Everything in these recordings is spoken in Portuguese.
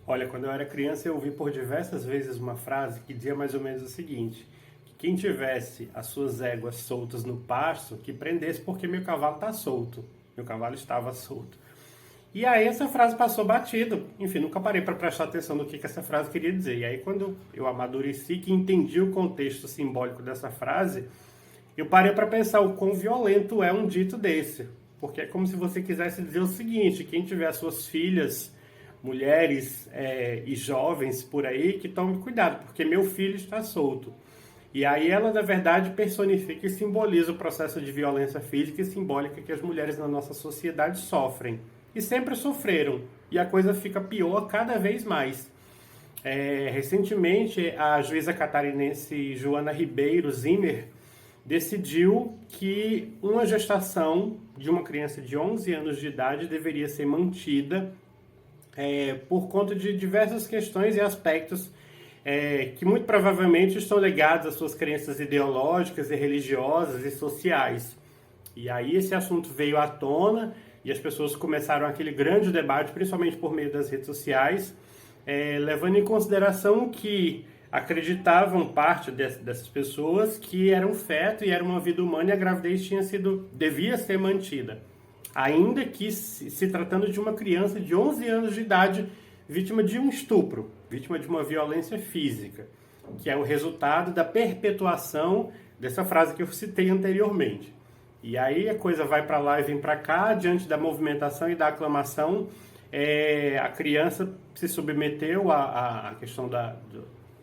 Olha, quando eu era criança, eu ouvi por diversas vezes uma frase que dizia mais ou menos o seguinte: que quem tivesse as suas éguas soltas no pasto, que prendesse porque meu cavalo está solto. Meu cavalo estava solto. E aí essa frase passou batido. Enfim, nunca parei para prestar atenção no que essa frase queria dizer. E aí quando eu amadureci, que entendi o contexto simbólico dessa frase, eu parei para pensar o quão violento é um dito desse. Porque é como se você quisesse dizer o seguinte: quem tiver as suas filhas, mulheres e jovens por aí, que tomem cuidado, porque meu filho está solto. E aí ela, na verdade, personifica e simboliza o processo de violência física e simbólica que as mulheres na nossa sociedade sofrem. E sempre sofreram. E a coisa fica pior cada vez mais. Recentemente, a juíza catarinense Joana Ribeiro Zimmer decidiu que uma gestação de uma criança de 11 anos de idade deveria ser mantida por conta de diversas questões e aspectos que muito provavelmente estão ligados às suas crenças ideológicas e religiosas e sociais. E aí esse assunto veio à tona e as pessoas começaram aquele grande debate, principalmente por meio das redes sociais, levando em consideração que acreditavam parte dessas pessoas que era um feto e era uma vida humana e a gravidez devia ser mantida. Ainda que se tratando de uma criança de 11 anos de idade, vítima de um estupro, vítima de uma violência física, que é o resultado da perpetuação dessa frase que eu citei anteriormente. E aí a coisa vai para lá e vem para cá, diante da movimentação e da aclamação, a criança se submeteu à questão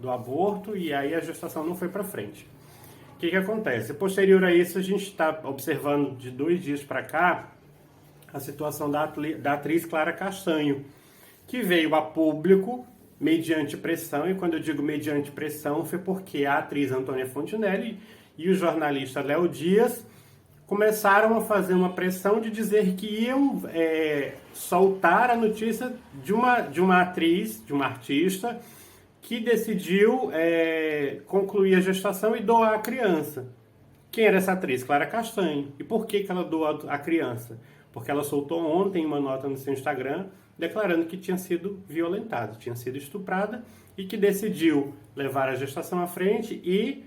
do aborto e aí a gestação não foi para frente. O que acontece? Posterior a isso, a gente está observando de 2 dias para cá a situação da atriz Clara Castanho, que veio a público mediante pressão, e quando eu digo mediante pressão foi porque a atriz Antônia Fontinelli e o jornalista Léo Dias começaram a fazer uma pressão de dizer que iam soltar a notícia de uma atriz, de uma artista, que decidiu concluir a gestação e doar a criança. Quem era essa atriz? Clara Castanho. E por que ela doou a criança? Porque ela soltou ontem uma nota no seu Instagram declarando que tinha sido violentada, tinha sido estuprada e que decidiu levar a gestação à frente e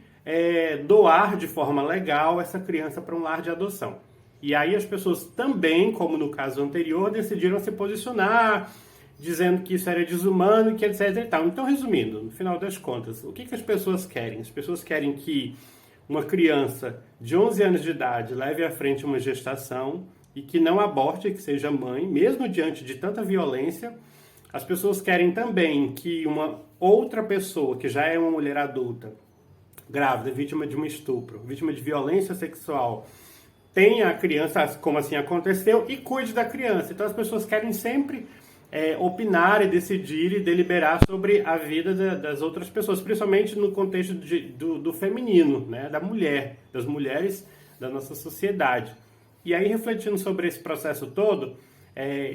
doar de forma legal essa criança para um lar de adoção. E aí as pessoas também, como no caso anterior, decidiram se posicionar, dizendo que isso era desumano e que etc e tal. Então, resumindo, no final das contas, o que as pessoas querem? As pessoas querem que uma criança de 11 anos de idade leve à frente uma gestação e que não aborte, que seja mãe, mesmo diante de tanta violência. As pessoas querem também que uma outra pessoa, que já é uma mulher adulta, grávida, vítima de um estupro, vítima de violência sexual, tenha a criança, como assim aconteceu, e cuide da criança. Então as pessoas querem sempre opinar e decidir e deliberar sobre a vida das outras pessoas, principalmente no contexto do feminino, né, da mulher, das mulheres da nossa sociedade. E aí, refletindo sobre esse processo todo,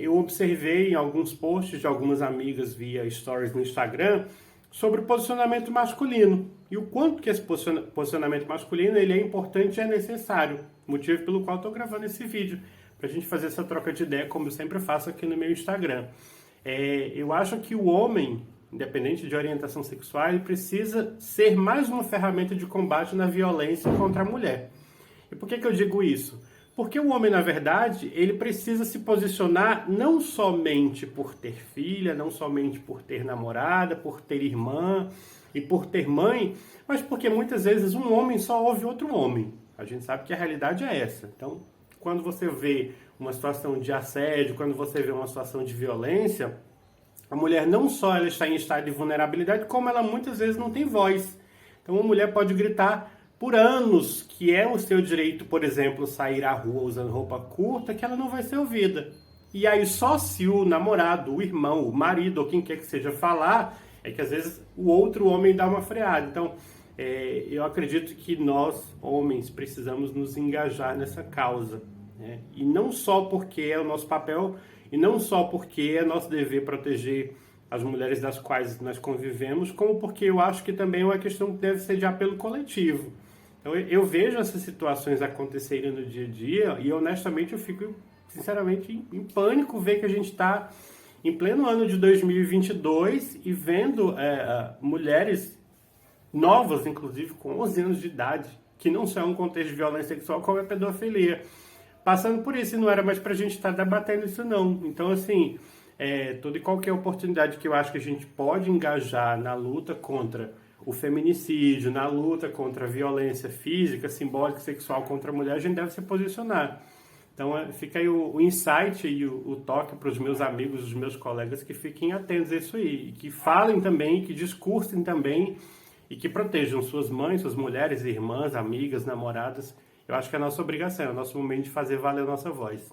eu observei em alguns posts de algumas amigas via stories no Instagram sobre o posicionamento masculino e o quanto que esse posicionamento masculino ele é importante e é necessário, motivo pelo qual estou gravando esse vídeo, para a gente fazer essa troca de ideia, como eu sempre faço aqui no meu Instagram. Eu acho que o homem, independente de orientação sexual, ele precisa ser mais uma ferramenta de combate na violência contra a mulher. E por que eu digo isso? Porque o homem, na verdade, ele precisa se posicionar não somente por ter filha, não somente por ter namorada, por ter irmã e por ter mãe, mas porque muitas vezes um homem só ouve outro homem. A gente sabe que a realidade é essa. Então, quando você vê uma situação de assédio, quando você vê uma situação de violência, a mulher não só ela está em estado de vulnerabilidade, como ela muitas vezes não tem voz. Então, uma mulher pode gritar por anos que é o seu direito, por exemplo, sair à rua usando roupa curta, que ela não vai ser ouvida. E aí só se o namorado, o irmão, o marido ou quem quer que seja falar, é que às vezes o outro homem dá uma freada. Então, eu acredito que nós, homens, precisamos nos engajar nessa causa. Né? E não só porque é o nosso papel, e não só porque é nosso dever proteger as mulheres das quais nós convivemos, como porque eu acho que também é uma questão que deve ser de apelo coletivo. Então, eu vejo essas situações acontecerem no dia a dia e, honestamente, eu fico, sinceramente, em pânico ver que a gente está em pleno ano de 2022 e vendo mulheres novas, inclusive com 11 anos de idade, que não são um contexto de violência sexual, como a pedofilia, passando por isso, e não era mais pra gente estar debatendo isso não. Então, assim, toda e qualquer oportunidade que eu acho que a gente pode engajar na luta contra o feminicídio, na luta contra a violência física, simbólica e sexual contra a mulher, a gente deve se posicionar. Então fica aí o insight e o toque para os meus amigos, os meus colegas, que fiquem atentos a isso aí, e que falem também, que discursem também, e que protejam suas mães, suas mulheres, irmãs, amigas, namoradas. Eu acho que é a nossa obrigação, é o nosso momento de fazer valer a nossa voz.